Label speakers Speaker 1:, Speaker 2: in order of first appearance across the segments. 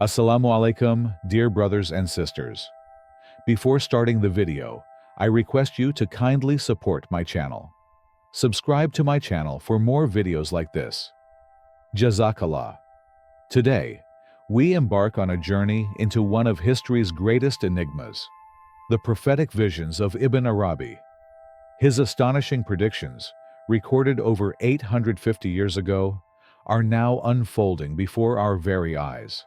Speaker 1: Assalamu alaikum, dear brothers and sisters. Before starting the video, I request you to kindly support my channel. Subscribe to my channel for more videos like this. Jazakallah. Today, we embark on a journey into one of history's greatest enigmas, the prophetic visions of Ibn Arabi. His astonishing predictions, recorded over 850 years ago, are now unfolding before our very eyes.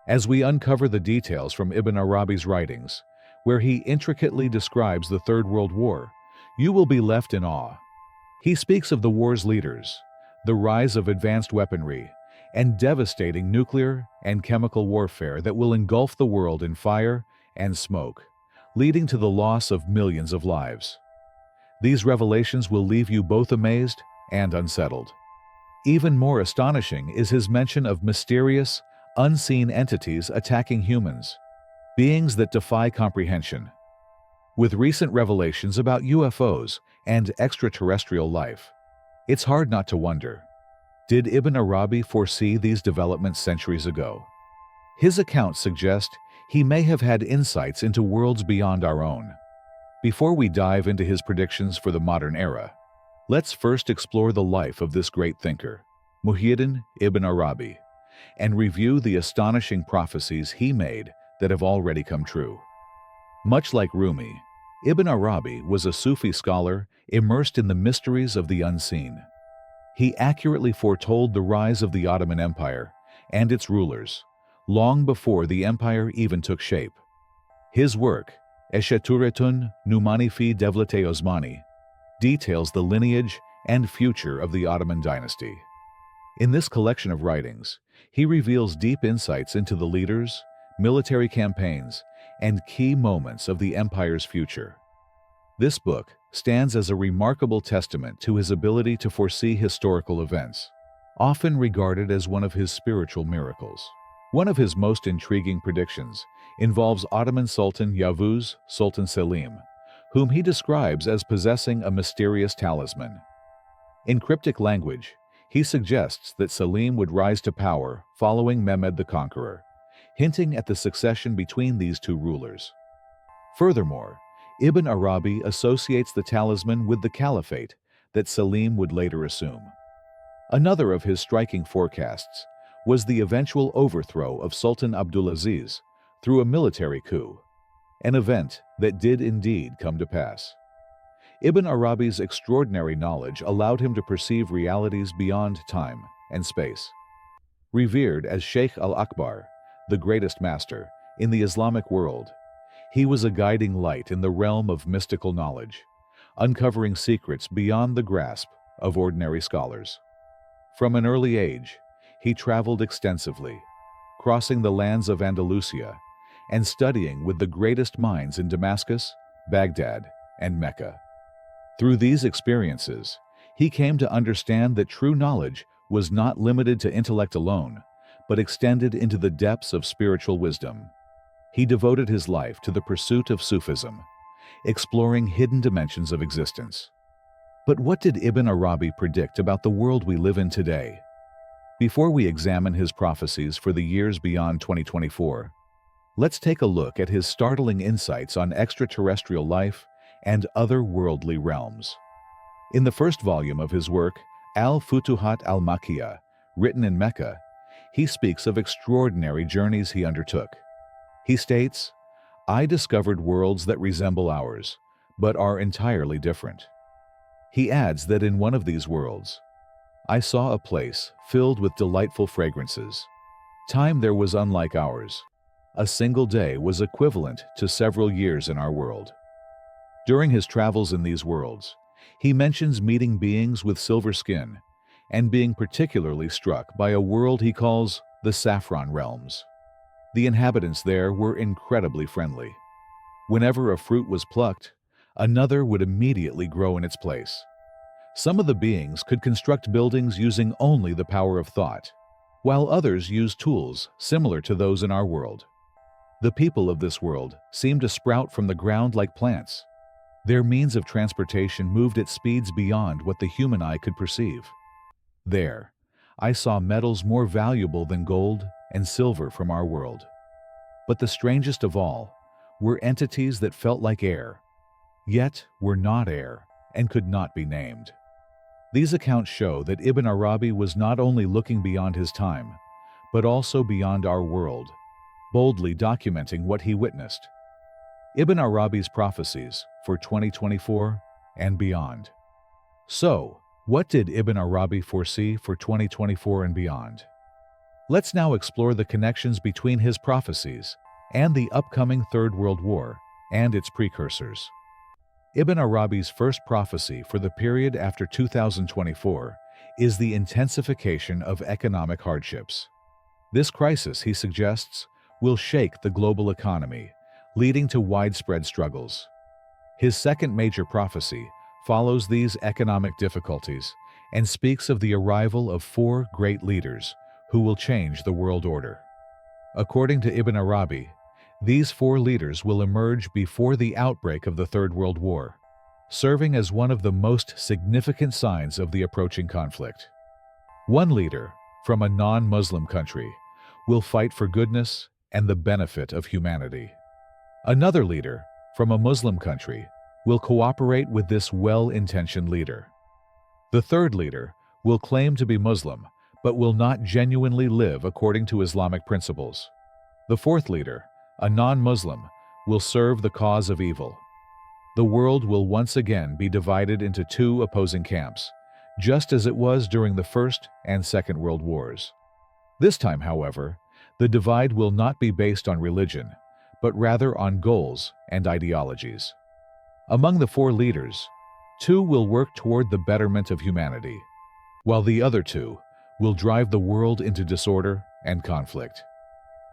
Speaker 1: As we uncover the details from Ibn Arabi's writings, where he intricately describes the Third World War, you will be left in awe. He speaks of the war's leaders, the rise of advanced weaponry, and devastating nuclear and chemical warfare that will engulf the world in fire and smoke, leading to the loss of millions of lives. These revelations will leave you both amazed and unsettled. Even more astonishing is his mention of mysterious, unseen entities attacking humans, beings that defy comprehension. With recent revelations about UFOs and extraterrestrial life, it's hard not to wonder, did Ibn Arabi foresee these developments centuries ago? His accounts suggest he may have had insights into worlds beyond our own. Before we dive into his predictions for the modern era, let's first explore the life of this great thinker, Muhyiddin Ibn Arabi, and review the astonishing prophecies he made that have already come true. Much like Rumi, Ibn Arabi was a Sufi scholar immersed in the mysteries of the unseen. He accurately foretold the rise of the Ottoman Empire and its rulers, long before the empire even took shape. His work, Escheturetun Numani fi Devlete Osmani, details the lineage and future of the Ottoman dynasty. In this collection of writings, he reveals deep insights into the leaders, military campaigns, and key moments of the empire's future. This book stands as a remarkable testament to his ability to foresee historical events, often regarded as one of his spiritual miracles. One of his most intriguing predictions involves Ottoman Sultan Yavuz Sultan Selim, whom he describes as possessing a mysterious talisman. In cryptic language, he suggests that Selim would rise to power following Mehmed the Conqueror, hinting at the succession between these two rulers. Furthermore, Ibn Arabi associates the talisman with the caliphate that Selim would later assume. Another of his striking forecasts was the eventual overthrow of Sultan Abdulaziz through a military coup, an event that did indeed come to pass. Ibn Arabi's extraordinary knowledge allowed him to perceive realities beyond time and space. Revered as Sheikh al-Akbar, the greatest master, in the Islamic world, he was a guiding light in the realm of mystical knowledge, uncovering secrets beyond the grasp of ordinary scholars. From an early age, he traveled extensively, crossing the lands of Andalusia and studying with the greatest minds in Damascus, Baghdad, and Mecca. Through these experiences, he came to understand that true knowledge was not limited to intellect alone, but extended into the depths of spiritual wisdom. He devoted his life to the pursuit of Sufism, exploring hidden dimensions of existence. But what did Ibn Arabi predict about the world we live in today? Before we examine his prophecies for the years beyond 2024, let's take a look at his startling insights on extraterrestrial life and otherworldly realms. In the first volume of his work, Al-Futuhat al-Makkiyya, written in Mecca, he speaks of extraordinary journeys he undertook. He states, "I discovered worlds that resemble ours, but are entirely different." He adds that in one of these worlds, "I saw a place filled with delightful fragrances. Time there was unlike ours. A single day was equivalent to several years in our world." During his travels in these worlds, he mentions meeting beings with silver skin and being particularly struck by a world he calls the Saffron Realms. The inhabitants there were incredibly friendly. Whenever a fruit was plucked, another would immediately grow in its place. Some of the beings could construct buildings using only the power of thought, while others used tools similar to those in our world. The people of this world seemed to sprout from the ground like plants. Their means of transportation moved at speeds beyond what the human eye could perceive. There, I saw metals more valuable than gold and silver from our world. But the strangest of all were entities that felt like air, yet were not air and could not be named. These accounts show that Ibn Arabi was not only looking beyond his time, but also beyond our world, boldly documenting what he witnessed. Ibn Arabi's prophecies for 2024 and beyond. So, what did Ibn Arabi foresee for 2024 and beyond? Let's now explore the connections between his prophecies and the upcoming Third World War and its precursors. Ibn Arabi's first prophecy for the period after 2024 is the intensification of economic hardships. This crisis, he suggests, will shake the global economy, leading to widespread struggles. His second major prophecy follows these economic difficulties and speaks of the arrival of four great leaders who will change the world order. According to Ibn Arabi, these four leaders will emerge before the outbreak of the Third World War, serving as one of the most significant signs of the approaching conflict. One leader, from a non-Muslim country, will fight for goodness and the benefit of humanity. Another leader, from a Muslim country, will cooperate with this well-intentioned leader. The third leader will claim to be Muslim, but will not genuinely live according to Islamic principles. The fourth leader, a non-Muslim, will serve the cause of evil. The world will once again be divided into two opposing camps, just as it was during the First and Second World Wars. This time, however, the divide will not be based on religion, but rather on goals and ideologies. Among the four leaders, two will work toward the betterment of humanity, while the other two will drive the world into disorder and conflict.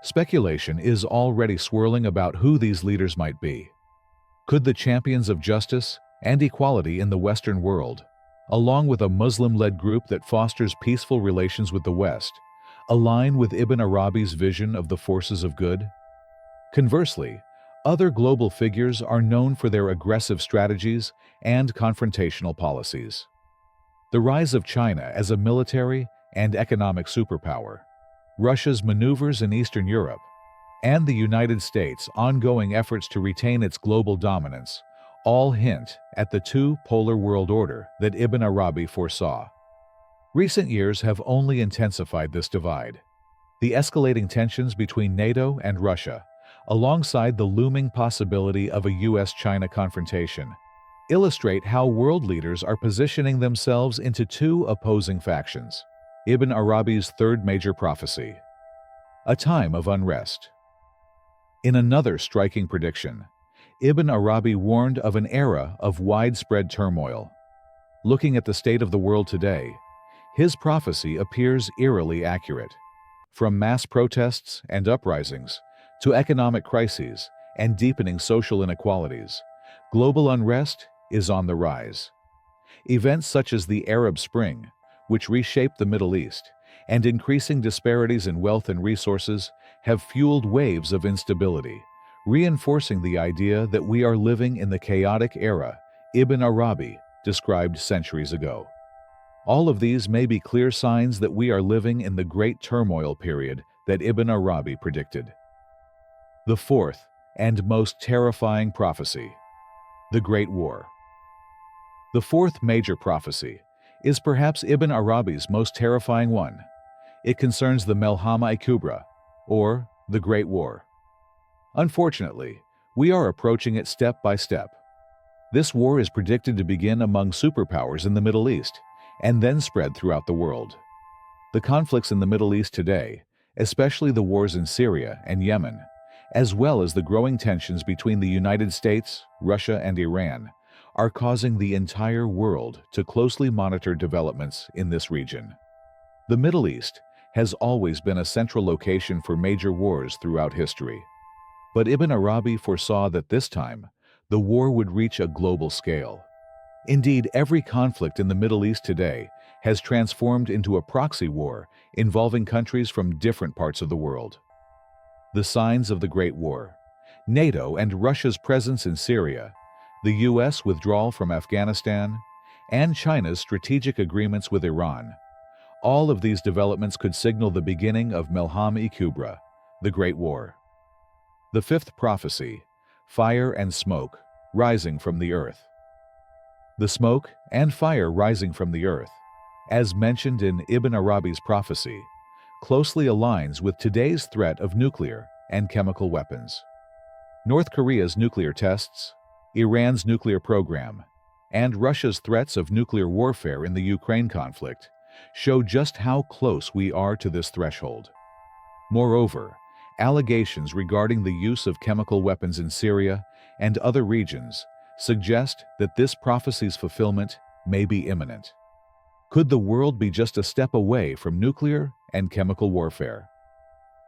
Speaker 1: Speculation is already swirling about who these leaders might be. Could the champions of justice and equality in the Western world, along with a Muslim-led group that fosters peaceful relations with the West, align with Ibn Arabi's vision of the forces of good? Conversely, other global figures are known for their aggressive strategies and confrontational policies. The rise of China as a military and economic superpower, Russia's maneuvers in Eastern Europe, and the United States' ongoing efforts to retain its global dominance all hint at the two-polar world order that Ibn Arabi foresaw. Recent years have only intensified this divide. The escalating tensions between NATO and Russia, alongside the looming possibility of a US-China confrontation, illustrate how world leaders are positioning themselves into two opposing factions. Ibn Arabi's third major prophecy, a time of unrest. In another striking prediction, Ibn Arabi warned of an era of widespread turmoil. Looking at the state of the world today, his prophecy appears eerily accurate. From mass protests and uprisings to economic crises and deepening social inequalities, global unrest is on the rise. Events such as the Arab Spring, which reshaped the Middle East, and increasing disparities in wealth and resources have fueled waves of instability, reinforcing the idea that we are living in the chaotic era Ibn Arabi described centuries ago. All of these may be clear signs that we are living in the great turmoil period that Ibn Arabi predicted. The fourth and most terrifying prophecy, the Great War. The fourth major prophecy is perhaps Ibn Arabi's most terrifying one. It concerns the Melhama-i-Kubra, or the Great War. Unfortunately, we are approaching it step by step. This war is predicted to begin among superpowers in the Middle East, and then spread throughout the world. The conflicts in the Middle East today, especially the wars in Syria and Yemen, as well as the growing tensions between the United States, Russia, and Iran, are causing the entire world to closely monitor developments in this region. The Middle East has always been a central location for major wars throughout history. But Ibn Arabi foresaw that this time, the war would reach a global scale. Indeed, every conflict in the Middle East today has transformed into a proxy war involving countries from different parts of the world. The signs of the Great War, NATO and Russia's presence in Syria, the US withdrawal from Afghanistan, and China's strategic agreements with Iran, All of these developments could signal the beginning of Melham-e-Kubra, the Great War. The fifth prophecy, fire and smoke, rising from the earth. The smoke and fire rising from the earth, as mentioned in Ibn Arabi's prophecy, closely aligns with today's threat of nuclear and chemical weapons. North Korea's nuclear tests, Iran's nuclear program, and Russia's threats of nuclear warfare in the Ukraine conflict show just how close we are to this threshold. Moreover, allegations regarding the use of chemical weapons in Syria and other regions suggest that this prophecy's fulfillment may be imminent. Could the world be just a step away from nuclear and chemical warfare?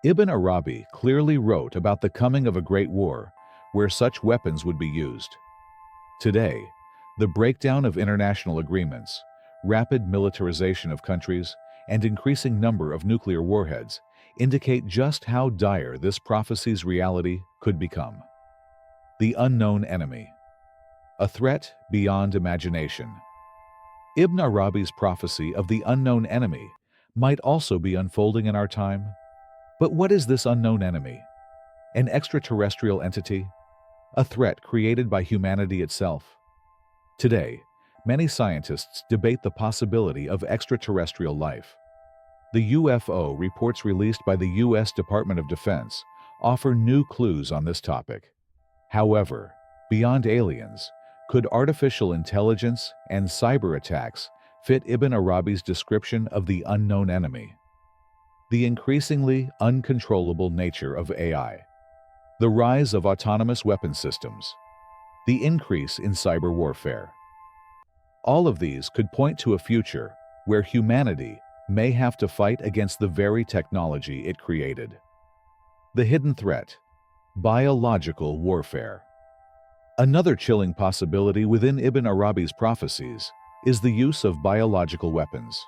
Speaker 1: Ibn Arabi clearly wrote about the coming of a great war where such weapons would be used. Today, the breakdown of international agreements, rapid militarization of countries, and increasing number of nuclear warheads indicate just how dire this prophecy's reality could become. The unknown enemy. A threat beyond imagination. Ibn Arabi's prophecy of the unknown enemy might also be unfolding in our time. But what is this unknown enemy? An extraterrestrial entity? A threat created by humanity itself? Today, many scientists debate the possibility of extraterrestrial life. The UFO reports released by the U.S. Department of Defense offer new clues on this topic. However, beyond aliens, could artificial intelligence and cyber attacks fit Ibn Arabi's description of the unknown enemy? The increasingly uncontrollable nature of AI, the rise of autonomous weapon systems, the increase in cyber warfare. All of these could point to a future where humanity may have to fight against the very technology it created. The hidden threat, biological warfare. Another chilling possibility within Ibn Arabi's prophecies is the use of biological weapons.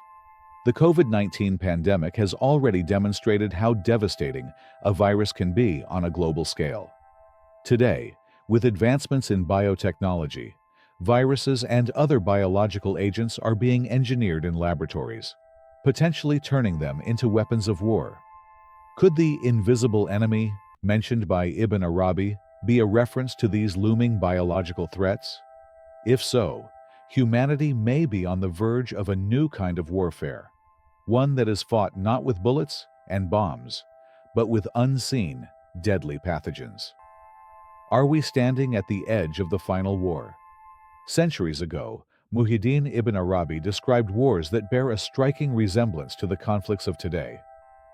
Speaker 1: The COVID-19 pandemic has already demonstrated how devastating a virus can be on a global scale. Today, with advancements in biotechnology, viruses and other biological agents are being engineered in laboratories, potentially turning them into weapons of war. Could the invisible enemy mentioned by Ibn Arabi be a reference to these looming biological threats? If so, humanity may be on the verge of a new kind of warfare, one that is fought not with bullets and bombs, but with unseen, deadly pathogens. Are we standing at the edge of the final war? Centuries ago, Muhyiddin Ibn Arabi described wars that bear a striking resemblance to the conflicts of today.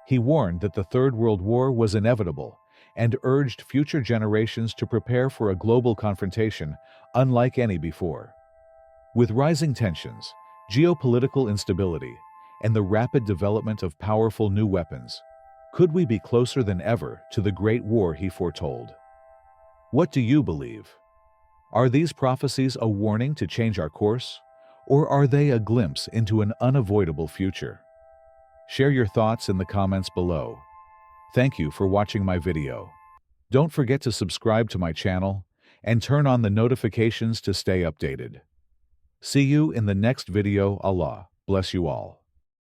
Speaker 1: He warned that the Third World War was inevitable and urged future generations to prepare for a global confrontation unlike any before. With rising tensions, geopolitical instability, and the rapid development of powerful new weapons, could we be closer than ever to the Great War he foretold? What do you believe? Are these prophecies a warning to change our course, or are they a glimpse into an unavoidable future? Share your thoughts in the comments below. Thank you for watching my video. Don't forget to subscribe to my channel and turn on the notifications to stay updated. See you in the next video. Allah bless you all.